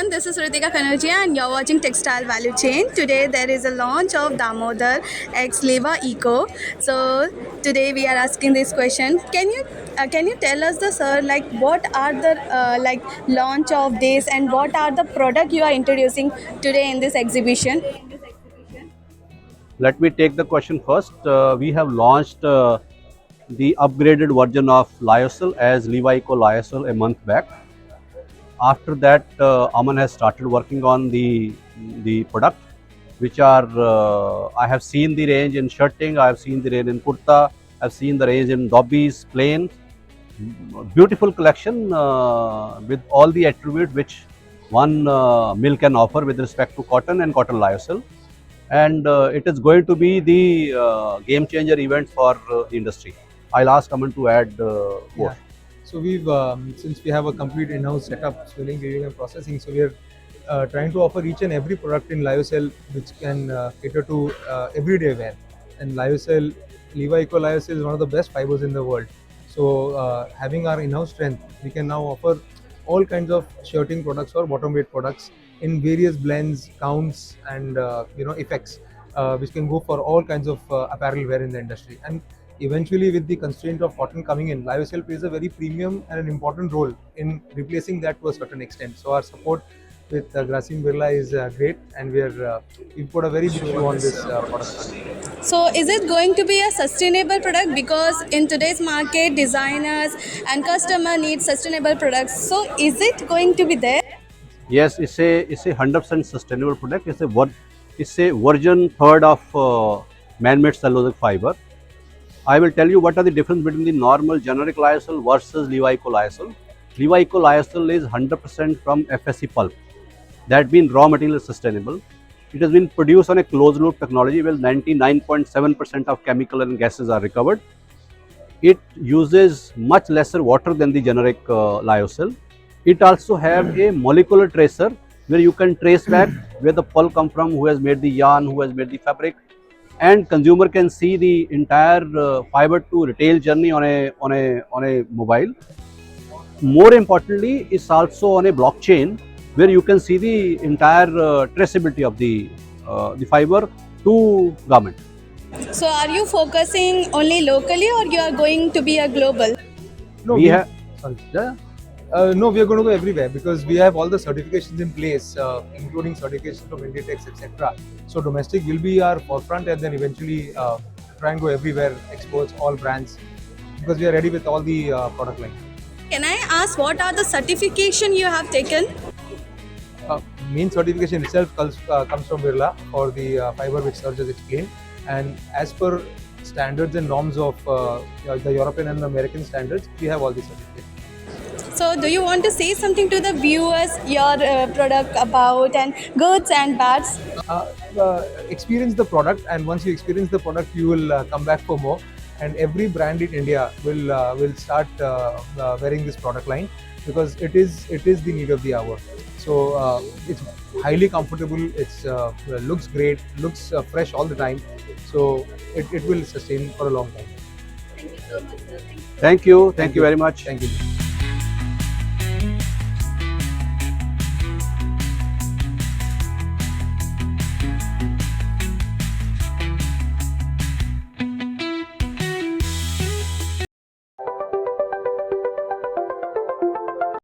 everyone, this is Ritika Kanogia and you're watching Textile Value Chain. Today there is a launch of Damodar X Leva Eco. So today we are asking this question. Can you tell us the sir like what are the launch of this and what are the product you are introducing today in this exhibition? Let me take the question first. We have launched the upgraded version of Lyocell as Levico Lyocell a month back. After that, Aman has started working on the product, which are I have seen the range in shirting, I have seen the range in kurta, I have seen the range in dobbies, plain. Beautiful collection with all the attributes which one mill can offer with respect to cotton and cotton lyocell, and it is going to be the game changer event for the industry. I'll ask Aman to add more. Yeah. So we've since we have a complete in-house setup, swilling, weaving, and processing. So we are trying to offer each and every product in Lyocell which can cater to everyday wear. And Lyocell, Levi Eco Lyocell is one of the best fibers in the world. So having our in-house strength, we can now offer all kinds of shirting products or bottom weight products in various blends, counts, and effects, which can go for all kinds of apparel wear in the industry. And eventually, with the constraint of cotton coming in, Lyocell plays a very premium and an important role in replacing that to a certain extent. So our support with Grasim Birla is great, and we've put a very big show on this product. So is it going to be a sustainable product because in today's market designers and customer need sustainable products. So is it going to be there? Yes, it's a 100% sustainable product. It's a version third of man-made cellulosic fiber. I will tell you what are the difference between the normal generic lyocell versus Levico lyocell. Levico lyocell is 100% from FSC pulp. That means raw material is sustainable. It has been produced on a closed loop technology where 99.7% of chemical and gases are recovered. It uses much lesser water than the generic lyocell. It also have a molecular tracer where you can trace back where the pulp come from, who has made the yarn, who has made the fabric, and consumer can see the entire fiber to retail journey on a mobile. More importantly, it's also on a blockchain where you can see the entire traceability of the fiber to garment. So are you focusing only locally or you are going to be a global? No, We have sorry. yeah, No, we are going to go everywhere because we have all the certifications in place, including certifications from Inditex, etc. So domestic will be our forefront, and then eventually try and go everywhere, exports, all brands, because we are ready with all the product line. Can I ask what are the certification you have taken? Main certification itself comes from Birla for the fiber which Serge has explained, and as per standards and norms of the European and American standards, we have all the certificates. So do you want to say something to the viewers your product about and goods and bads? Experience the product, and once you experience the product, you will come back for more. And every brand in India will start wearing this product line because it is the need of the hour. So it's highly comfortable. It's looks great, looks fresh all the time. So it will sustain for a long time. thank you very much. Thank you.